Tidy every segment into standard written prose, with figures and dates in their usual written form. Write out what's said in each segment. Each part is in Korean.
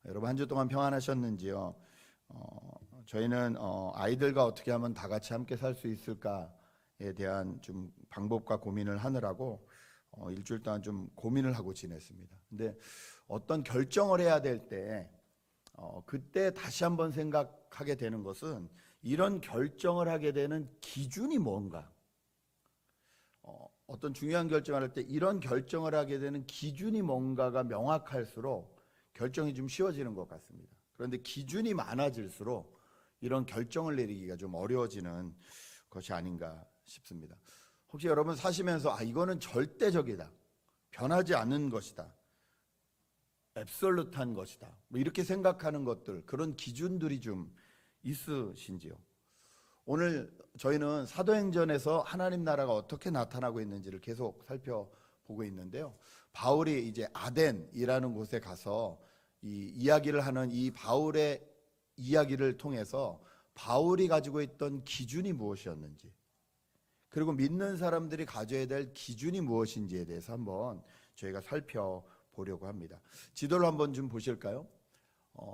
여러분 한 주 동안 평안하셨는지요? 저희는 아이들과 어떻게 하면 다 같이 함께 살 수 있을까에 대한 좀 방법과 고민을 하느라고 일주일 동안 좀 고민을 하고 지냈습니다. 근데 어떤 결정을 해야 될 때 그때 다시 한번 생각하게 되는 것은 이런 결정을 하게 되는 기준이 뭔가, 어떤 중요한 결정을 할 때 이런 결정을 하게 되는 기준이 뭔가가 명확할수록 결정이 좀 쉬워지는 것 같습니다. 그런데 기준이 많아질수록 이런 결정을 내리기가 좀 어려워지는 것이 아닌가 싶습니다. 혹시 여러분 사시면서 이거는 절대적이다, 변하지 않는 것이다, 앱솔루트한 것이다, 뭐 이렇게 생각하는 것들, 그런 기준들이 좀 있으신지요? 오늘 저희는 사도행전에서 하나님 나라가 어떻게 나타나고 있는지를 계속 살펴보고 있는데요. 바울이 이제 아덴이라는 곳에 가서 이 이야기를 하는 이 바울의 이야기를 통해서 바울이 가지고 있던 기준이 무엇이었는지, 그리고 믿는 사람들이 가져야 될 기준이 무엇인지에 대해서 한번 저희가 살펴보려고 합니다. 지도를 한번 좀 보실까요?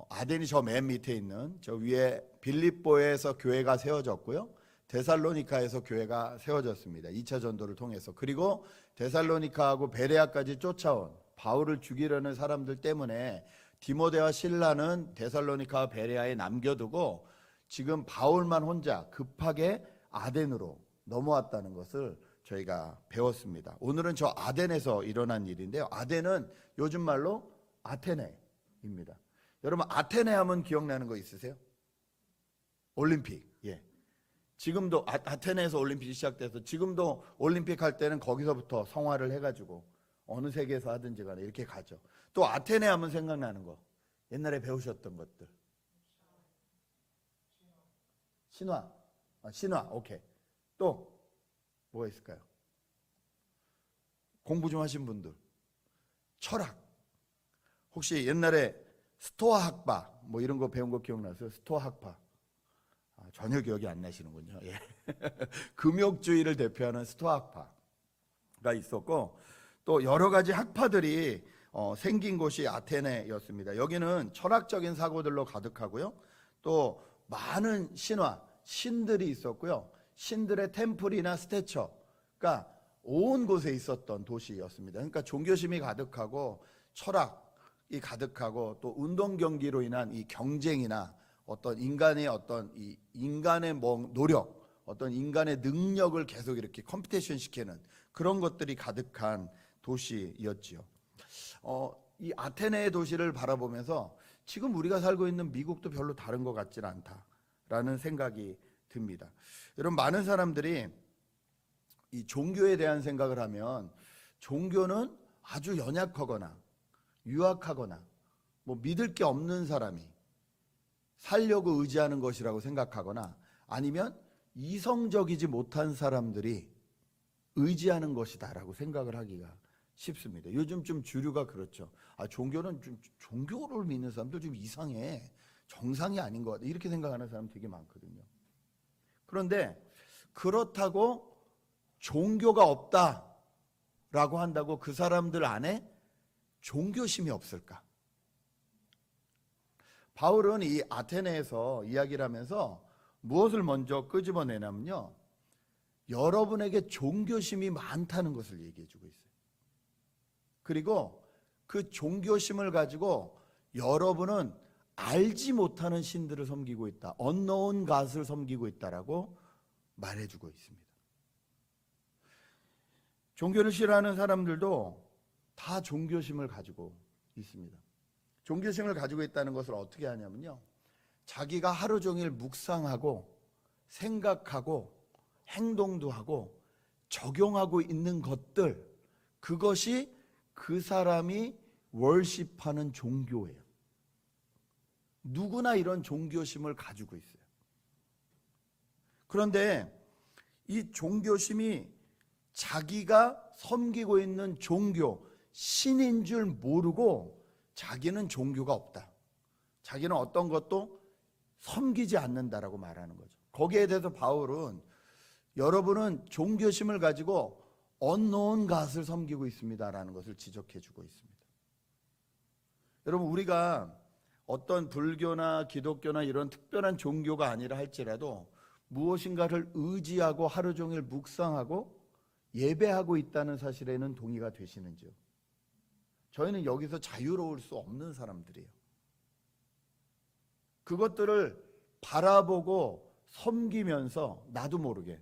아덴이 저 맨 밑에 있는 저 위에 빌립보에서 교회가 세워졌고요. 데살로니카에서 교회가 세워졌습니다. 2차 전도를 통해서. 그리고 데살로니카하고 베레아까지 쫓아온 바울을 죽이려는 사람들 때문에 디모데와 실라는 데살로니카와 베레아에 남겨두고 지금 바울만 혼자 급하게 아덴으로 넘어왔다는 것을 저희가 배웠습니다. 오늘은 저 아덴에서 일어난 일인데요. 아덴은 요즘 말로 아테네입니다. 여러분 아테네 하면 기억나는 거 있으세요? 올림픽. 예. 지금도 아테네에서 올림픽이 시작돼서 지금도 올림픽 할 때는 거기서부터 성화를 해가지고 어느 세계에서 하든지 간에 이렇게 가죠. 또 아테네 하면 생각나는 거, 옛날에 배우셨던 것들. 신화. 신화. 오케이. 또 뭐가 있을까요? 공부 좀 하신 분들. 철학. 혹시 옛날에 스토아 학파 뭐 이런 거 배운 거 기억나세요? 스토아 학파. 전혀 기억이 안 나시는군요. 예. 금욕주의를 대표하는 스토아 학파가 있었고, 또 여러 가지 학파들이 생긴 곳이 아테네였습니다. 여기는 철학적인 사고들로 가득하고요. 또 많은 신들이 있었고요. 신들의 템플이나 스태처가 온 곳에 있었던 도시였습니다. 그러니까 종교심이 가득하고 철학이 가득하고 또 운동 경기로 인한 이 경쟁이나 어떤 인간의 노력, 어떤 인간의 능력을 계속 이렇게 컴피티션 시키는 그런 것들이 가득한 도시였지요. 이 아테네의 도시를 바라보면서 지금 우리가 살고 있는 미국도 별로 다른 것 같지는 않다라는 생각이 듭니다. 여러분, 많은 사람들이 이 종교에 대한 생각을 하면 종교는 아주 연약하거나 유약하거나 뭐 믿을 게 없는 사람이 살려고 의지하는 것이라고 생각하거나 아니면 이성적이지 못한 사람들이 의지하는 것이다라고 생각을 하기가 쉽습니다. 요즘 좀 주류가 그렇죠. 종교는 좀 종교를 믿는 사람들 좀 이상해, 정상이 아닌 것 같아, 이렇게 생각하는 사람 되게 많거든요. 그런데 그렇다고 종교가 없다라고 한다고 그 사람들 안에 종교심이 없을까? 바울은 이 아테네에서 이야기를 하면서 무엇을 먼저 끄집어내냐면요, 여러분에게 종교심이 많다는 것을 얘기해 주고 있어요. 그리고 그 종교심을 가지고 여러분은 알지 못하는 신들을 섬기고 있다, unknown god을 섬기고 있다라고 말해주고 있습니다. 종교를 싫어하는 사람들도 다 종교심을 가지고 있습니다. 종교심을 가지고 있다는 것을 어떻게 하냐면요, 자기가 하루 종일 묵상하고 생각하고 행동도 하고 적용하고 있는 것들, 그것이 그 사람이 월십하는 종교예요. 누구나 이런 종교심을 가지고 있어요. 그런데 이 종교심이 자기가 섬기고 있는 종교, 신인 줄 모르고 자기는 종교가 없다, 자기는 어떤 것도 섬기지 않는다라고 말하는 거죠. 거기에 대해서 바울은 여러분은 종교심을 가지고 unknown god을 섬기고 있습니다라는 것을 지적해 주고 있습니다. 여러분, 우리가 어떤 불교나 기독교나 이런 특별한 종교가 아니라 할지라도 무엇인가를 의지하고 하루 종일 묵상하고 예배하고 있다는 사실에는 동의가 되시는지요? 저희는 여기서 자유로울 수 없는 사람들이에요. 그것들을 바라보고 섬기면서 나도 모르게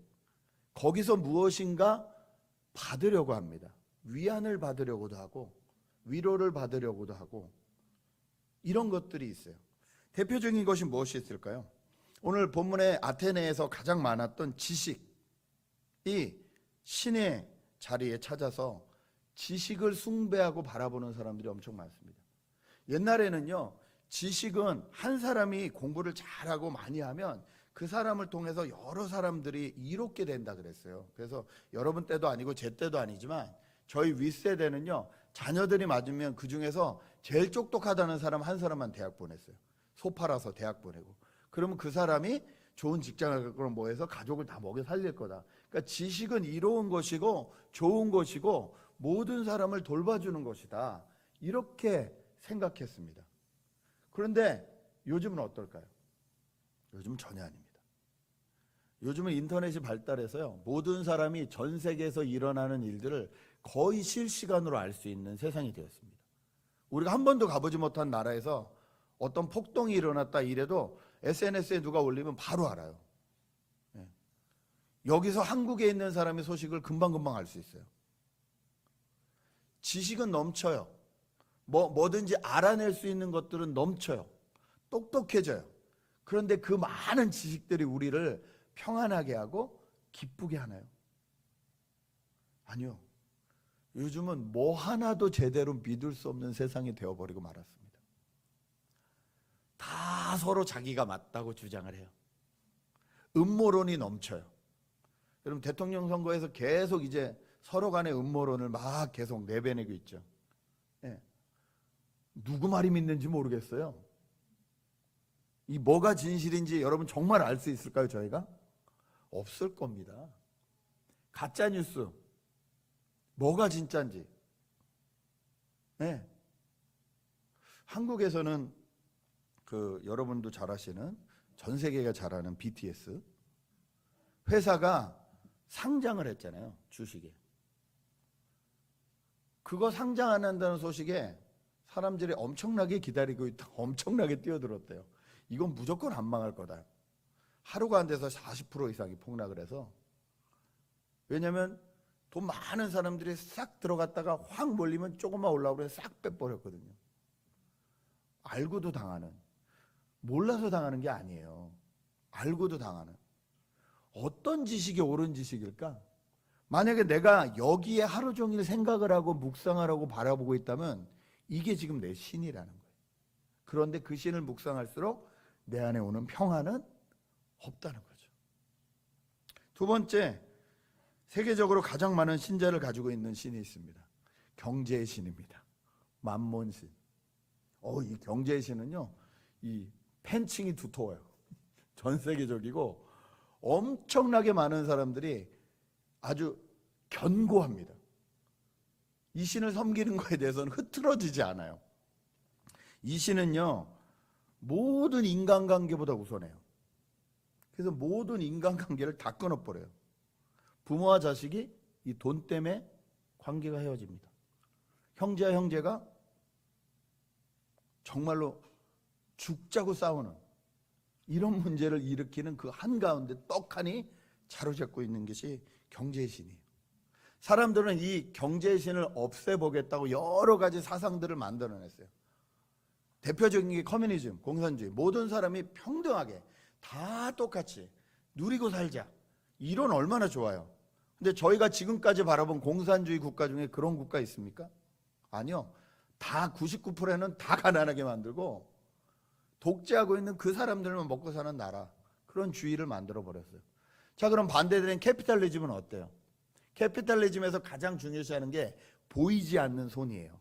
거기서 무엇인가 받으려고 합니다. 위안을 받으려고도 하고 위로를 받으려고도 하고 이런 것들이 있어요. 대표적인 것이 무엇이 있을까요? 오늘 본문의 아테네에서 가장 많았던 지식이 신의 자리에 찾아서 지식을 숭배하고 바라보는 사람들이 엄청 많습니다. 옛날에는요, 지식은 한 사람이 공부를 잘하고 많이 하면 그 사람을 통해서 여러 사람들이 이롭게 된다 그랬어요. 그래서 여러분 때도 아니고 제 때도 아니지만 저희 윗세대는요, 자녀들이 맞으면 그 중에서 제일 똑똑하다는 사람 한 사람만 대학 보냈어요. 소 팔아서 대학 보내고. 그러면 그 사람이 좋은 직장을 갖고 뭐 해서 가족을 다 먹여 살릴 거다. 그러니까 지식은 이로운 것이고 좋은 것이고 모든 사람을 돌봐주는 것이다. 이렇게 생각했습니다. 그런데 요즘은 어떨까요? 요즘은 전혀 아닙니다. 요즘은 인터넷이 발달해서요, 모든 사람이 전 세계에서 일어나는 일들을 거의 실시간으로 알 수 있는 세상이 되었습니다. 우리가 한 번도 가보지 못한 나라에서 어떤 폭동이 일어났다 이래도 SNS에 누가 올리면 바로 알아요. 여기서 한국에 있는 사람의 소식을 금방금방 알 수 있어요. 지식은 넘쳐요. 뭐든지 알아낼 수 있는 것들은 넘쳐요. 똑똑해져요. 그런데 그 많은 지식들이 우리를 평안하게 하고 기쁘게 하나요? 아니요. 요즘은 뭐 하나도 제대로 믿을 수 없는 세상이 되어버리고 말았습니다. 다 서로 자기가 맞다고 주장을 해요. 음모론이 넘쳐요. 여러분, 대통령 선거에서 계속 이제 서로 간의 음모론을 막 계속 내배내고 있죠. 예. 누구 말이 믿는지 모르겠어요. 이 뭐가 진실인지 여러분 정말 알 수 있을까요, 저희가? 없을 겁니다. 가짜 뉴스, 뭐가 진짜인지. 네. 한국에서는 여러분도 잘 아시는, 전 세계가 잘 아는 BTS 회사가 상장을 했잖아요, 주식에. 그거 상장 안 한다는 소식에 사람들이 엄청나게 기다리고 있다, 엄청나게 뛰어들었대요. 이건 무조건 안 망할 거다. 하루가 안 돼서 40% 이상이 폭락을 해서. 왜냐하면 돈 많은 사람들이 싹 들어갔다가 확 몰리면 조금만 올라오고 싹 빼버렸거든요. 알고도 당하는, 몰라서 당하는 게 아니에요. 알고도 당하는. 어떤 지식이 옳은 지식일까? 만약에 내가 여기에 하루 종일 생각을 하고 묵상을 하고 바라보고 있다면 이게 지금 내 신이라는 거예요. 그런데 그 신을 묵상할수록 내 안에 오는 평안은 없다는 거죠. 두 번째, 세계적으로 가장 많은 신자를 가지고 있는 신이 있습니다. 경제의 신입니다. 만몬신. 이 경제의 신은요, 이 팬층이 두터워요. 전 세계적이고 엄청나게 많은 사람들이 아주 견고합니다. 이 신을 섬기는 거에 대해서는 흐트러지지 않아요. 이 신은요, 모든 인간관계보다 우선해요. 그래서 모든 인간관계를 다 끊어버려요. 부모와 자식이 이 돈 때문에 관계가 헤어집니다. 형제와 형제가 정말로 죽자고 싸우는 이런 문제를 일으키는 그 한가운데 떡하니 자로잡고 있는 것이 경제의 신이에요. 사람들은 이 경제의 신을 없애보겠다고 여러 가지 사상들을 만들어냈어요. 대표적인 게 커뮤니즘, 공산주의. 모든 사람이 평등하게 다 똑같이 누리고 살자. 이론 얼마나 좋아요. 근데 저희가 지금까지 바라본 공산주의 국가 중에 그런 국가 있습니까? 아니요. 다 99%는 다 가난하게 만들고 독재하고 있는 그 사람들만 먹고 사는 나라, 그런 주의를 만들어 버렸어요. 자, 그럼 반대되는 캐피탈리즘은 어때요? 캐피탈리즘에서 가장 중요시하는 게 보이지 않는 손이에요.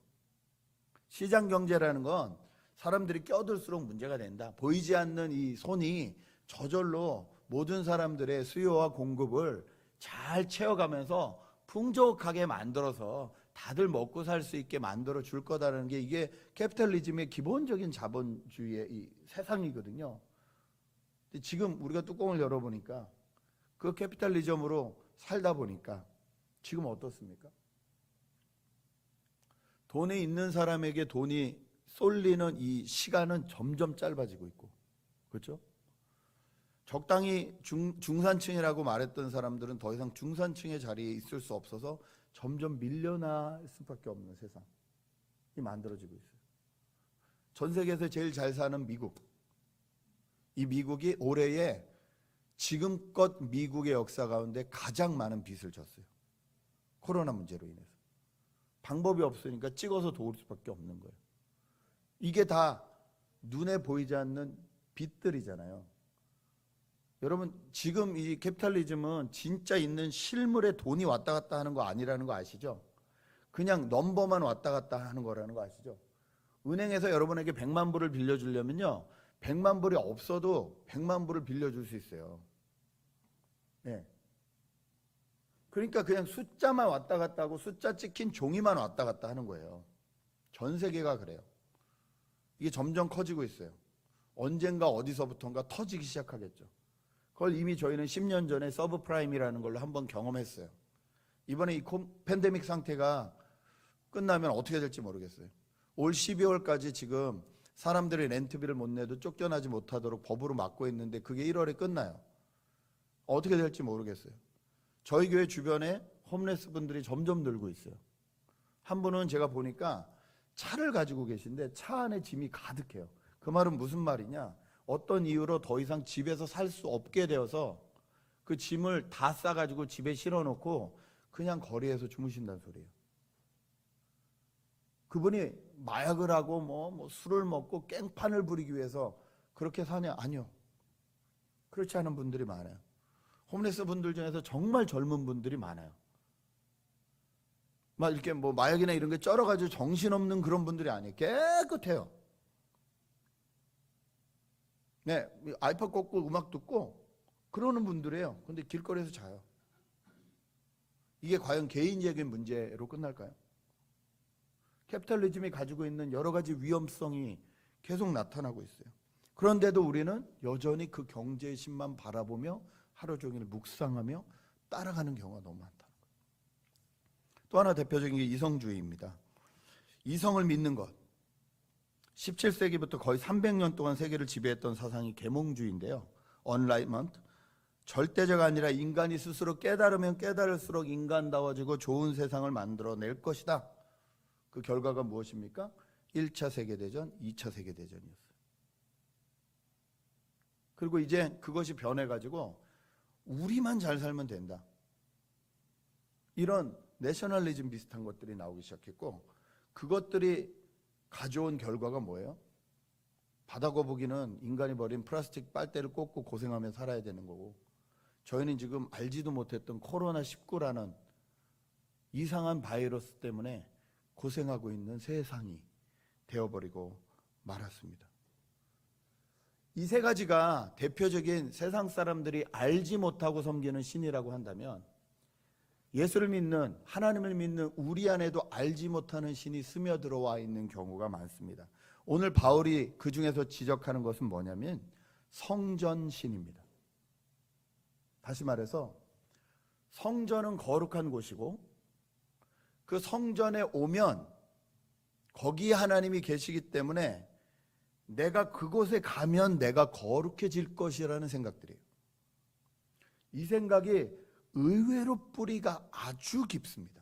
시장 경제라는 건 사람들이 껴들수록 문제가 된다. 보이지 않는 이 손이 저절로 모든 사람들의 수요와 공급을 잘 채워가면서 풍족하게 만들어서 다들 먹고 살 수 있게 만들어 줄 거다라는 게 이게 캐피탈리즘의 기본적인 자본주의의 이 세상이거든요. 근데 지금 우리가 뚜껑을 열어보니까 그 캐피탈리즘으로 살다 보니까 지금 어떻습니까? 돈이 있는 사람에게 돈이 쏠리는 이 시간은 점점 짧아지고 있고, 그렇죠? 적당히 중산층이라고 말했던 사람들은 더 이상 중산층의 자리에 있을 수 없어서 점점 밀려날 수밖에 없는 세상이 만들어지고 있어요. 전 세계에서 제일 잘 사는 미국, 이 미국이 올해에 지금껏 미국의 역사 가운데 가장 많은 빚을 졌어요. 코로나 문제로 인해서. 방법이 없으니까 찍어서 도울 수밖에 없는 거예요. 이게 다 눈에 보이지 않는 빚들이잖아요. 여러분, 지금 이 캐피탈리즘은 진짜 있는 실물에 돈이 왔다 갔다 하는 거 아니라는 거 아시죠? 그냥 넘버만 왔다 갔다 하는 거라는 거 아시죠? 은행에서 여러분에게 100만 불을 빌려주려면요, 100만 불이 없어도 100만 불을 빌려줄 수 있어요. 네. 그러니까 그냥 숫자만 왔다 갔다 하고 숫자 찍힌 종이만 왔다 갔다 하는 거예요. 전 세계가 그래요. 이게 점점 커지고 있어요. 언젠가 어디서부턴가 터지기 시작하겠죠. 그걸 이미 저희는 10년 전에 서브프라임이라는 걸로 한번 경험했어요. 이번에 이 팬데믹 상태가 끝나면 어떻게 될지 모르겠어요. 올 12월까지 지금 사람들이 렌트비를 못 내도 쫓겨나지 못하도록 법으로 막고 있는데 그게 1월에 끝나요. 어떻게 될지 모르겠어요. 저희 교회 주변에 홈레스 분들이 점점 늘고 있어요. 한 분은 제가 보니까 차를 가지고 계신데 차 안에 짐이 가득해요. 그 말은 무슨 말이냐? 어떤 이유로 더 이상 집에서 살 수 없게 되어서 그 짐을 다 싸가지고 집에 실어놓고 그냥 거리에서 주무신다는 소리예요. 그분이 마약을 하고 뭐 술을 먹고 깽판을 부리기 위해서 그렇게 사냐? 아니요. 그렇지 않은 분들이 많아요. 홈레스 분들 중에서 정말 젊은 분들이 많아요. 막 이렇게 뭐 마약이나 이런 게 쩔어가지고 정신없는 그런 분들이 아니에요. 깨끗해요. 네, 아이팟 꽂고 음악 듣고 그러는 분들이에요. 근데 길거리에서 자요. 이게 과연 개인적인 문제로 끝날까요? 캐피탈리즘이 가지고 있는 여러 가지 위험성이 계속 나타나고 있어요. 그런데도 우리는 여전히 그 경제의 신만 바라보며 하루 종일 묵상하며 따라가는 경우가 너무 많다는 거예요. 또 하나 대표적인 게 이성주의입니다. 이성을 믿는 것. 17세기부터 거의 300년 동안 세계를 지배했던 사상이 계몽주의인데요. 언라이먼트. 절대자가 아니라 인간이 스스로 깨달으면 깨달을수록 인간다워지고 좋은 세상을 만들어낼 것이다. 그 결과가 무엇입니까? 1차 세계대전, 2차 세계대전이었어요. 그리고 이제 그것이 변해가지고 우리만 잘 살면 된다. 이런 내셔널리즘 비슷한 것들이 나오기 시작했고 그것들이 가져온 결과가 뭐예요? 바다거북이는 인간이 버린 플라스틱 빨대를 꽂고 고생하며 살아야 되는 거고 저희는 지금 알지도 못했던 코로나19라는 이상한 바이러스 때문에 고생하고 있는 세상이 되어버리고 말았습니다. 이 세 가지가 대표적인 세상 사람들이 알지 못하고 섬기는 신이라고 한다면 예수를 믿는 하나님을 믿는 우리 안에도 알지 못하는 신이 스며들어와 있는 경우가 많습니다. 오늘 바울이 그 중에서 지적하는 것은 뭐냐면 성전신입니다. 다시 말해서 성전은 거룩한 곳이고 그 성전에 오면 거기에 하나님이 계시기 때문에 내가 그곳에 가면 내가 거룩해질 것이라는 생각들이에요. 이 생각이 의외로 뿌리가 아주 깊습니다.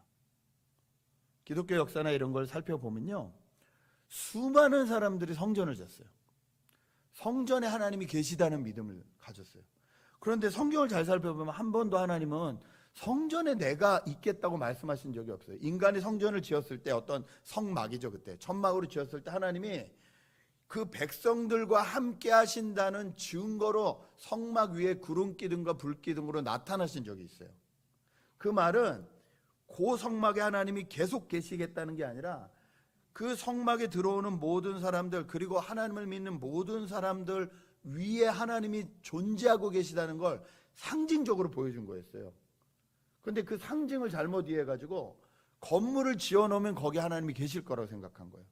기독교 역사나 이런 걸 살펴보면요, 수많은 사람들이 성전을 졌어요. 성전에 하나님이 계시다는 믿음을 가졌어요. 그런데 성경을 잘 살펴보면 한 번도 하나님은 성전에 내가 있겠다고 말씀하신 적이 없어요. 인간이 성전을 지었을 때 어떤 성막이죠. 그때 천막으로 지었을 때 하나님이 그 백성들과 함께 하신다는 증거로 성막 위에 구름 기둥과 불 기둥으로 나타나신 적이 있어요. 그 말은 그 성막에 하나님이 계속 계시겠다는 게 아니라 그 성막에 들어오는 모든 사람들 그리고 하나님을 믿는 모든 사람들 위에 하나님이 존재하고 계시다는 걸 상징적으로 보여준 거였어요. 그런데 그 상징을 잘못 이해해가지고 건물을 지어놓으면 거기 하나님이 계실 거라고 생각한 거예요.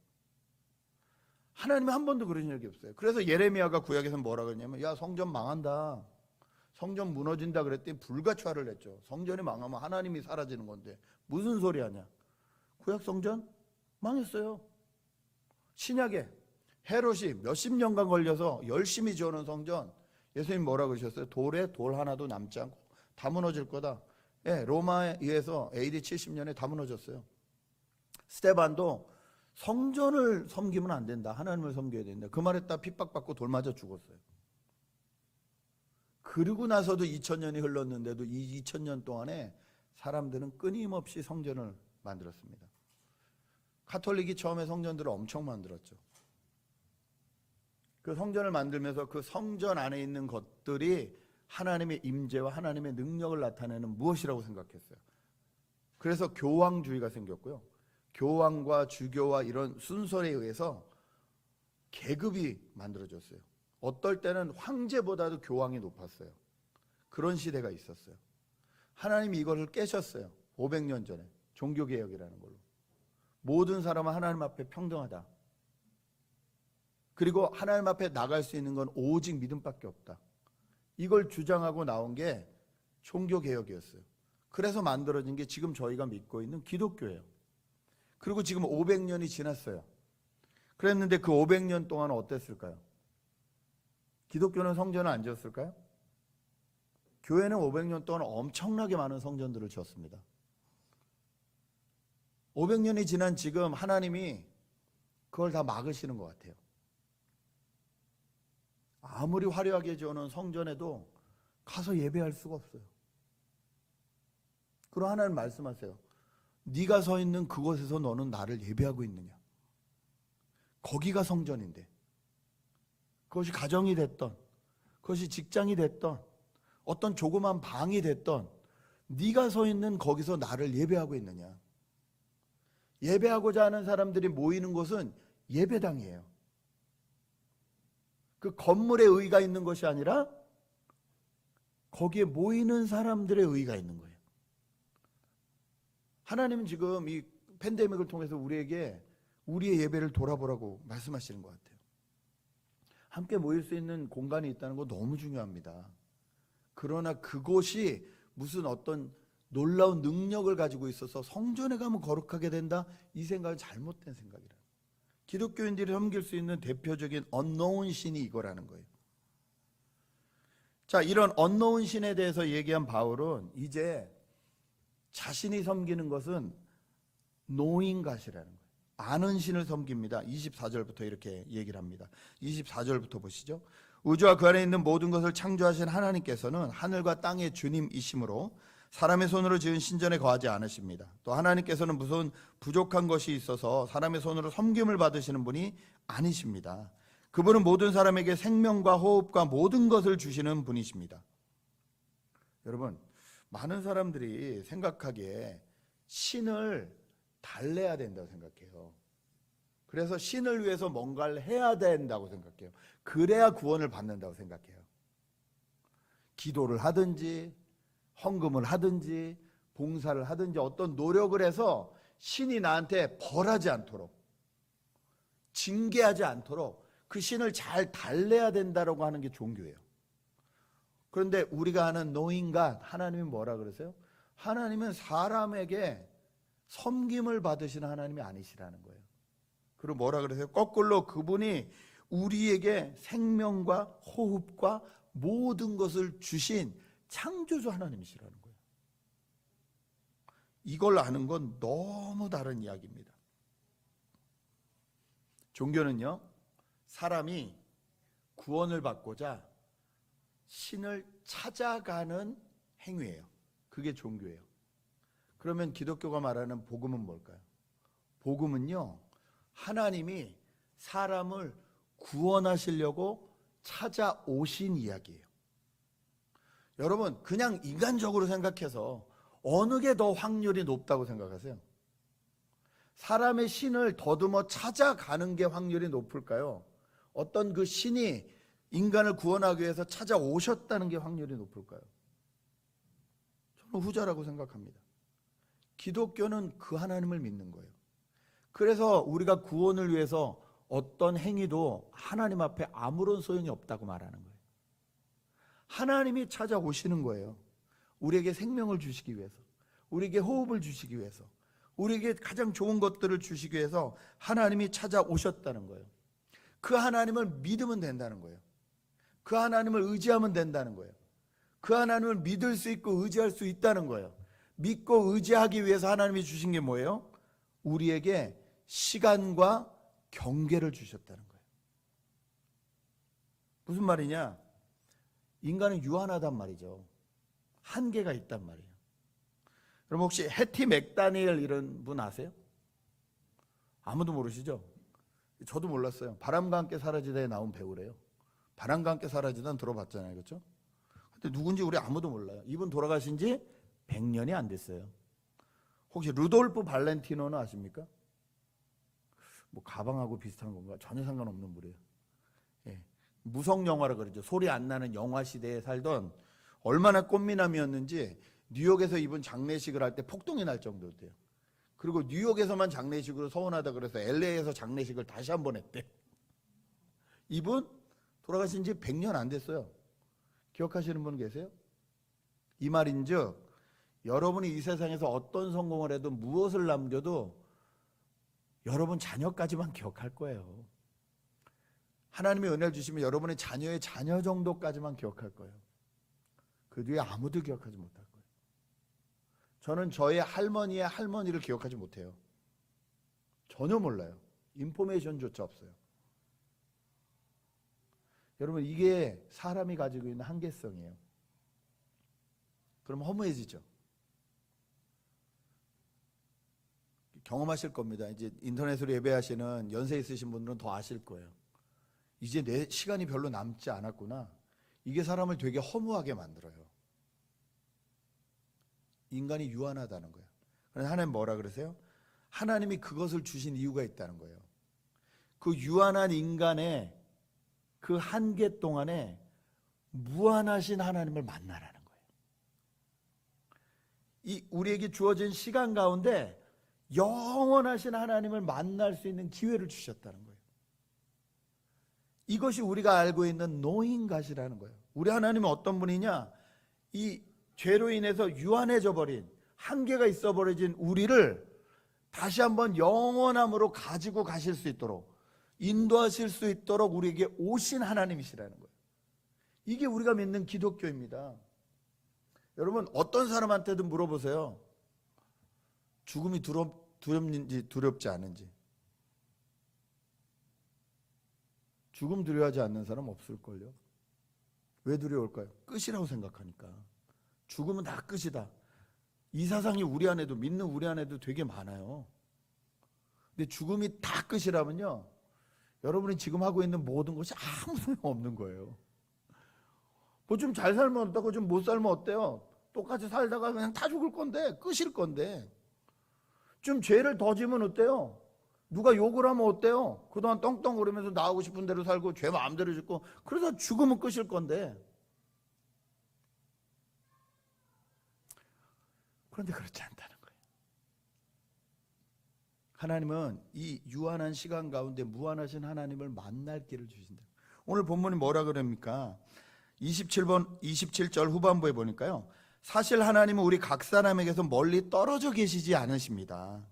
하나님은 한 번도 그런 적이 없어요. 그래서 예레미야가 구약에서 뭐라 그랬냐면, 야, 성전 망한다, 성전 무너진다 그랬더니 불가초하를 냈죠. 성전이 망하면 하나님이 사라지는 건데 무슨 소리 하냐. 구약 성전 망했어요. 신약에 헤롯이 몇십 년간 걸려서 열심히 지어놓은 성전, 예수님 뭐라 그러셨어요? 돌에 돌 하나도 남지 않고 다 무너질 거다. 예, 로마에 의해서 AD 70년에 다 무너졌어요. 스데반도 성전을 섬기면 안 된다, 하나님을 섬겨야 된다, 그 말했다 핍박받고 돌 맞아 죽었어요. 그리고 나서도 2000년이 흘렀는데도 이 2000년 동안에 사람들은 끊임없이 성전을 만들었습니다. 가톨릭이 처음에 성전들을 엄청 만들었죠. 그 성전을 만들면서 그 성전 안에 있는 것들이 하나님의 임재와 하나님의 능력을 나타내는 무엇이라고 생각했어요. 그래서 교황주의가 생겼고요. 교황과 주교와 이런 순서에 의해서 계급이 만들어졌어요. 어떨 때는 황제보다도 교황이 높았어요. 그런 시대가 있었어요. 하나님이 이거를 깨셨어요. 500년 전에 종교개혁이라는 걸로. 모든 사람은 하나님 앞에 평등하다. 그리고 하나님 앞에 나갈 수 있는 건 오직 믿음밖에 없다. 이걸 주장하고 나온 게 종교개혁이었어요. 그래서 만들어진 게 지금 저희가 믿고 있는 기독교예요. 그리고 지금 500년이 지났어요. 그랬는데 그 500년 동안 어땠을까요? 기독교는 성전을 안 지었을까요? 교회는 500년 동안 엄청나게 많은 성전들을 지었습니다. 500년이 지난 지금 하나님이 그걸 다 막으시는 것 같아요. 아무리 화려하게 지어놓은 성전에도 가서 예배할 수가 없어요. 그럼 하나님 말씀하세요. 네가 서 있는 그곳에서 너는 나를 예배하고 있느냐? 거기가 성전인데, 그것이 가정이 됐던, 그것이 직장이 됐던, 어떤 조그만 방이 됐던, 네가 서 있는 거기서 나를 예배하고 있느냐? 예배하고자 하는 사람들이 모이는 곳은 예배당이에요. 그 건물에 의의가 있는 것이 아니라 거기에 모이는 사람들의 의의가 있는 거예요. 하나님은 지금 이 팬데믹을 통해서 우리에게 우리의 예배를 돌아보라고 말씀하시는 것 같아요. 함께 모일 수 있는 공간이 있다는 거 너무 중요합니다. 그러나 그곳이 무슨 어떤 놀라운 능력을 가지고 있어서 성전에 가면 거룩하게 된다, 이 생각은 잘못된 생각이라. 기독교인들이 섬길 수 있는 대표적인 언노운 신이 이거라는 거예요. 자, 이런 언노운 신에 대해서 얘기한 바울은 이제 자신이 섬기는 것은 노인갓이라는 거예요. 아는 신을 섬깁니다. 24절부터 이렇게 얘기를 합니다. 24절부터 보시죠. 우주와 그 안에 있는 모든 것을 창조하신 하나님께서는 하늘과 땅의 주님이시므로 사람의 손으로 지은 신전에 거하지 않으십니다. 또 하나님께서는 무슨 부족한 것이 있어서 사람의 손으로 섬김을 받으시는 분이 아니십니다. 그분은 모든 사람에게 생명과 호흡과 모든 것을 주시는 분이십니다. 여러분, 많은 사람들이 생각하기에 신을 달래야 된다고 생각해요. 그래서 신을 위해서 뭔가를 해야 된다고 생각해요. 그래야 구원을 받는다고 생각해요. 기도를 하든지 헌금을 하든지 봉사를 하든지 어떤 노력을 해서 신이 나한테 벌하지 않도록, 징계하지 않도록 그 신을 잘 달래야 된다고 하는 게 종교예요. 그런데 우리가 아는 노인갓, 하나님이 뭐라 그러세요? 하나님은 사람에게 섬김을 받으시는 하나님이 아니시라는 거예요. 그리고 뭐라 그러세요? 거꾸로 그분이 우리에게 생명과 호흡과 모든 것을 주신 창조주 하나님이시라는 거예요. 이걸 아는 건 너무 다른 이야기입니다. 종교는요, 사람이 구원을 받고자 신을 찾아가는 행위예요. 그게 종교예요. 그러면 기독교가 말하는 복음은 뭘까요? 복음은요, 하나님이 사람을 구원하시려고 찾아오신 이야기예요. 여러분, 그냥 인간적으로 생각해서 어느 게 더 확률이 높다고 생각하세요? 사람의 신을 더듬어 찾아가는 게 확률이 높을까요? 어떤 그 신이 인간을 구원하기 위해서 찾아오셨다는 게 확률이 높을까요? 저는 후자라고 생각합니다. 기독교는 그 하나님을 믿는 거예요. 그래서 우리가 구원을 위해서 어떤 행위도 하나님 앞에 아무런 소용이 없다고 말하는 거예요. 하나님이 찾아오시는 거예요. 우리에게 생명을 주시기 위해서, 우리에게 호흡을 주시기 위해서, 우리에게 가장 좋은 것들을 주시기 위해서 하나님이 찾아오셨다는 거예요. 그 하나님을 믿으면 된다는 거예요. 그 하나님을 의지하면 된다는 거예요. 그 하나님을 믿을 수 있고 의지할 수 있다는 거예요. 믿고 의지하기 위해서 하나님이 주신 게 뭐예요? 우리에게 시간과 경계를 주셨다는 거예요. 무슨 말이냐? 인간은 유한하단 말이죠. 한계가 있단 말이에요. 여러분 혹시 해티 맥다니엘 이런 분 아세요? 아무도 모르시죠? 저도 몰랐어요. 바람과 함께 사라지다에 나온 배우래요. 바람과 함께 사라지다는 들어봤잖아요. 그렇죠? 근데 누군지 우리 아무도 몰라요. 이분 돌아가신 지 100년이 안 됐어요. 혹시 루돌프 발렌티노는 아십니까? 뭐 가방하고 비슷한 건가? 전혀 상관없는 분이에요. 예. 무성 영화라 그러죠. 소리 안 나는 영화 시대에 살던 얼마나 꽃미남이었는지 뉴욕에서 이분 장례식을 할 때 폭동이 날 정도였대요. 그리고 뉴욕에서만 장례식으로 서운하다 그래서 LA에서 장례식을 다시 한번 했대. 이분 돌아가신 지 100년 안 됐어요. 기억하시는 분 계세요? 이 말인즉 여러분이 이 세상에서 어떤 성공을 해도 무엇을 남겨도 여러분 자녀까지만 기억할 거예요. 하나님의 은혜를 주시면 여러분의 자녀의 자녀 정도까지만 기억할 거예요. 그 뒤에 아무도 기억하지 못할 거예요. 저는 저의 할머니의 할머니를 기억하지 못해요. 전혀 몰라요. 인포메이션조차 없어요. 여러분 이게 사람이 가지고 있는 한계성이에요. 그럼 허무해지죠. 경험하실 겁니다. 이제 인터넷으로 예배하시는 연세 있으신 분들은 더 아실 거예요. 이제 내 시간이 별로 남지 않았구나. 이게 사람을 되게 허무하게 만들어요. 인간이 유한하다는 거예요. 그래서 하나님 뭐라 그러세요? 하나님이 그것을 주신 이유가 있다는 거예요. 그 유한한 인간의 그 한계 동안에 무한하신 하나님을 만나라는 거예요. 이 우리에게 주어진 시간 가운데 영원하신 하나님을 만날 수 있는 기회를 주셨다는 거예요. 이것이 우리가 알고 있는 노인갓이라는 거예요. 우리 하나님은 어떤 분이냐? 이 죄로 인해서 유한해져 버린, 한계가 있어 버려진 우리를 다시 한번 영원함으로 가지고 가실 수 있도록, 인도하실 수 있도록 우리에게 오신 하나님이시라는 거예요. 이게 우리가 믿는 기독교입니다. 여러분 어떤 사람한테든 물어보세요. 죽음이 두렵는지 두렵지 않은지. 죽음 두려워하지 않는 사람 없을걸요. 왜 두려울까요? 끝이라고 생각하니까. 죽음은 다 끝이다. 이 사상이 우리 안에도, 믿는 우리 안에도 되게 많아요. 근데 죽음이 다 끝이라면요, 여러분이 지금 하고 있는 모든 것이 아무 소용없는 거예요. 뭐 좀 잘 살면 어떻고 좀 못 살면 어때요? 똑같이 살다가 그냥 다 죽을 건데, 끝일 건데. 좀 죄를 더 지면 어때요? 누가 욕을 하면 어때요? 그동안 떵떵거리면서 나오고 싶은 대로 살고 죄 마음대로 짓고 그래서 죽으면 끝일 건데. 그런데 그렇지 않다는 거예요. 하나님은 이 유한한 시간 가운데 무한하신 하나님을 만날 길을 주신다. 오늘 본문이 뭐라 그럽니까? 27절 후반부에 보니까요, 사실 하나님은 우리 각 사람에게서 멀리 떨어져 계시지 않으십니다.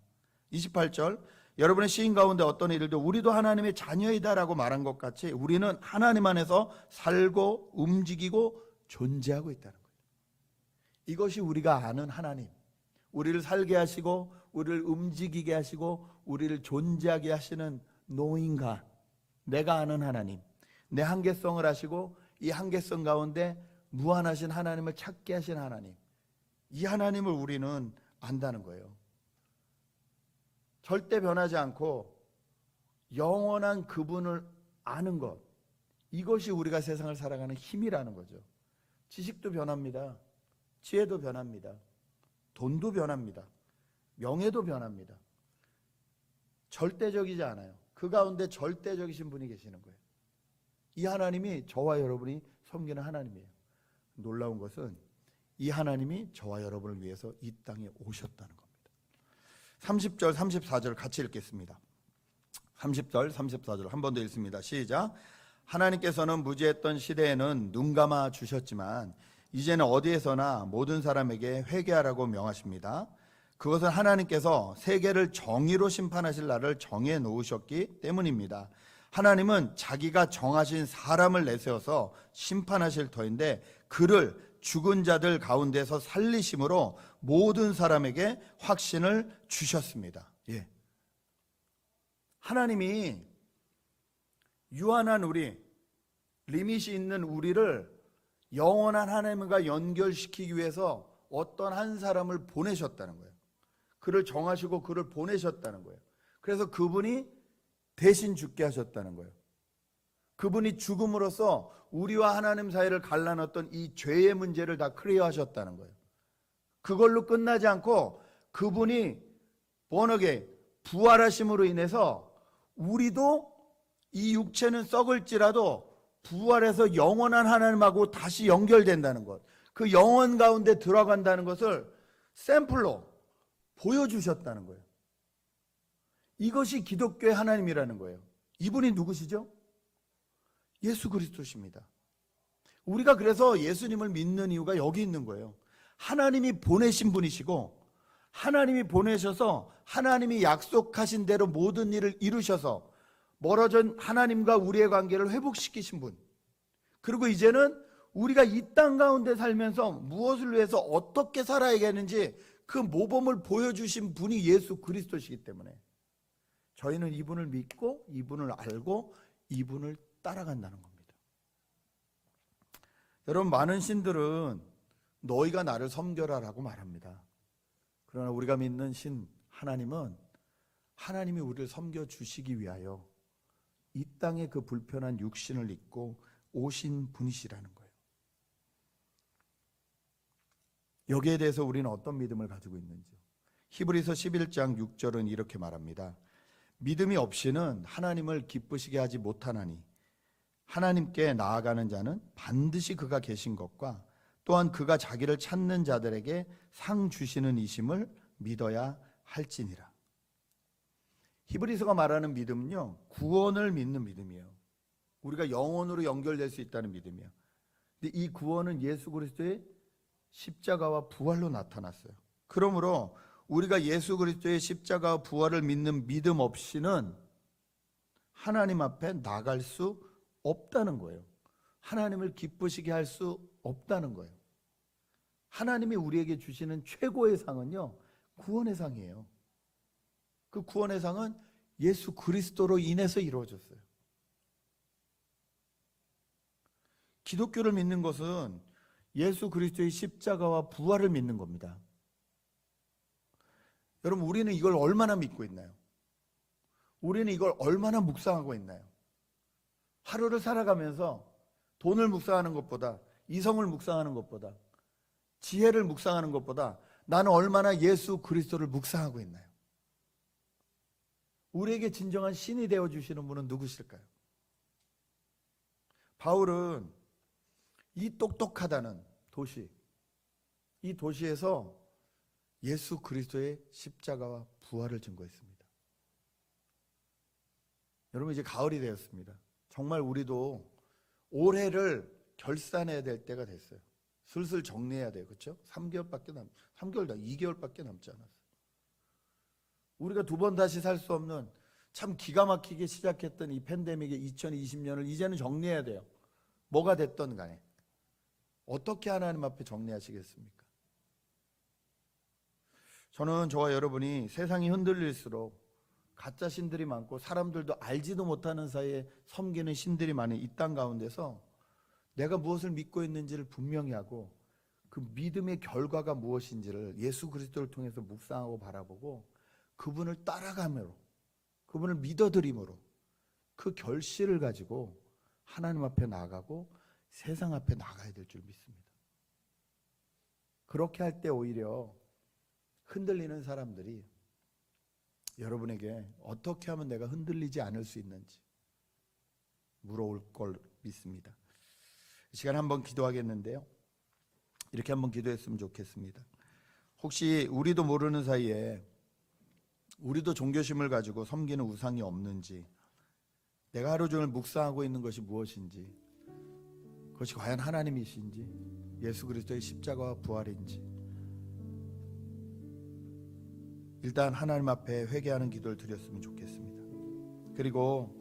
28절, 여러분의 시인 가운데 어떤 일도 우리도 하나님의 자녀이다라고 말한 것 같이 우리는 하나님 안에서 살고 움직이고 존재하고 있다는 거예요. 이것이 우리가 아는 하나님, 우리를 살게 하시고 우리를 움직이게 하시고 우리를 존재하게 하시는 노인과 내가 아는 하나님, 내 한계성을 아시고 이 한계성 가운데 무한하신 하나님을 찾게 하신 하나님, 이 하나님을 우리는 안다는 거예요. 절대 변하지 않고 영원한 그분을 아는 것, 이것이 우리가 세상을 살아가는 힘이라는 거죠. 지식도 변합니다. 지혜도 변합니다. 돈도 변합니다. 명예도 변합니다. 절대적이지 않아요. 그 가운데 절대적이신 분이 계시는 거예요. 이 하나님이 저와 여러분이 섬기는 하나님이에요. 놀라운 것은 이 하나님이 저와 여러분을 위해서 이 땅에 오셨다는 겁니다. 30절 34절 같이 읽겠습니다. 30절 34절 한 번 더 읽습니다. 시작. 하나님께서는 무지했던 시대에는 눈 감아 주셨지만 이제는 어디에서나 모든 사람에게 회개하라고 명하십니다. 그것은 하나님께서 세계를 정의로 심판하실 날을 정해 놓으셨기 때문입니다. 하나님은 자기가 정하신 사람을 내세워서 심판하실 터인데 그를 죽은 자들 가운데서 살리심으로 모든 사람에게 확신을 주셨습니다. 예. 하나님이 유한한 우리, 리밋이 있는 우리를 영원한 하나님과 연결시키기 위해서 어떤 한 사람을 보내셨다는 거예요. 그를 정하시고 그를 보내셨다는 거예요. 그래서 그분이 대신 죽게 하셨다는 거예요. 그분이 죽음으로써 우리와 하나님 사이를 갈라놨던 이 죄의 문제를 다 클리어하셨다는 거예요. 그걸로 끝나지 않고 그분이 번역에 부활하심으로 인해서 우리도 이 육체는 썩을지라도 부활해서 영원한 하나님하고 다시 연결된다는 것, 그 영원 가운데 들어간다는 것을 샘플로 보여주셨다는 거예요. 이것이 기독교의 하나님이라는 거예요. 이분이 누구시죠? 예수 그리스도십니다. 우리가 그래서 예수님을 믿는 이유가 여기 있는 거예요. 하나님이 보내신 분이시고 하나님이 보내셔서 하나님이 약속하신 대로 모든 일을 이루셔서 멀어진 하나님과 우리의 관계를 회복시키신 분, 그리고 이제는 우리가 이 땅 가운데 살면서 무엇을 위해서 어떻게 살아야겠는지 그 모범을 보여주신 분이 예수 그리스도시기 때문에 저희는 이분을 믿고 이분을 알고 이분을 따라간다는 겁니다. 여러분, 많은 신들은 너희가 나를 섬겨라라고 말합니다. 그러나 우리가 믿는 신 하나님은 하나님이 우리를 섬겨주시기 위하여 이 땅에 그 불편한 육신을 입고 오신 분이시라는 거예요. 여기에 대해서 우리는 어떤 믿음을 가지고 있는지요? 히브리서 11장 6절은 이렇게 말합니다. 믿음이 없이는 하나님을 기쁘시게 하지 못하나니 하나님께 나아가는 자는 반드시 그가 계신 것과 또한 그가 자기를 찾는 자들에게 상 주시는 이심을 믿어야 할지니라. 히브리서가 말하는 믿음은요, 구원을 믿는 믿음이에요. 우리가 영원으로 연결될 수 있다는 믿음이에요. 근데 이 구원은 예수 그리스도의 십자가와 부활로 나타났어요. 그러므로 우리가 예수 그리스도의 십자가와 부활을 믿는 믿음 없이는 하나님 앞에 나갈 수 없다는 거예요. 하나님을 기쁘시게 할 수 없다는 거예요. 하나님이 우리에게 주시는 최고의 상은요, 구원의 상이에요. 그 구원의 상은 예수 그리스도로 인해서 이루어졌어요. 기독교를 믿는 것은 예수 그리스도의 십자가와 부활을 믿는 겁니다. 여러분, 우리는 이걸 얼마나 믿고 있나요? 우리는 이걸 얼마나 묵상하고 있나요? 하루를 살아가면서 돈을 묵상하는 것보다, 이성을 묵상하는 것보다, 지혜를 묵상하는 것보다 나는 얼마나 예수 그리스도를 묵상하고 있나요? 우리에게 진정한 신이 되어주시는 분은 누구실까요? 바울은 이 똑똑하다는 도시, 이 도시에서 예수 그리스도의 십자가와 부활을 증거했습니다. 여러분, 이제 가을이 되었습니다. 정말 우리도 올해를 결산해야 될 때가 됐어요. 슬슬 정리해야 돼요. 그렇죠? 2개월밖에 남지 않았어요. 우리가 두 번 다시 살 수 없는 참 기가 막히게 시작했던 이 팬데믹의 2020년을 이제는 정리해야 돼요. 뭐가 됐든 간에. 어떻게 하나님 앞에 정리하시겠습니까? 저는 저와 여러분이 세상이 흔들릴수록 가짜 신들이 많고 사람들도 알지도 못하는 사이에 섬기는 신들이 많은 이 땅 가운데서 내가 무엇을 믿고 있는지를 분명히 하고 그 믿음의 결과가 무엇인지를 예수 그리스도를 통해서 묵상하고 바라보고 그분을 따라가므로, 그분을 믿어드림으로 그 결실을 가지고 하나님 앞에 나아가고 세상 앞에 나가야 될 줄 믿습니다. 그렇게 할 때 오히려 흔들리는 사람들이 여러분에게 어떻게 하면 내가 흔들리지 않을 수 있는지 물어올 걸 믿습니다. 이 시간 한번 기도하겠는데요. 이렇게 한번 기도했으면 좋겠습니다. 혹시 우리도 모르는 사이에 우리도 종교심을 가지고 섬기는 우상이 없는지, 내가 하루 종일 묵상하고 있는 것이 무엇인지, 그것이 과연 하나님이신지, 예수 그리스도의 십자가와 부활인지, 일단 하나님 앞에 회개하는 기도를 드렸으면 좋겠습니다. 그리고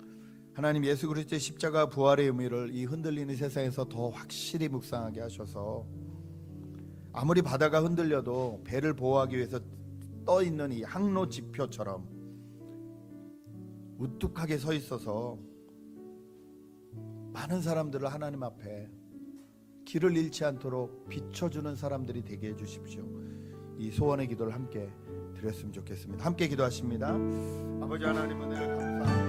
하나님 예수 그리스도의 십자가 부활의 의미를 이 흔들리는 세상에서 더 확실히 묵상하게 하셔서 아무리 바다가 흔들려도 배를 보호하기 위해서 떠 있는 이 항로 지표처럼 우뚝하게 서 있어서 많은 사람들을 하나님 앞에 길을 잃지 않도록 비춰주는 사람들이 되게 해주십시오. 이 소원의 기도를 함께 드렸으면 좋겠습니다. 함께 기도하십니다. 아버지 하나님 은혜를 감사합니다.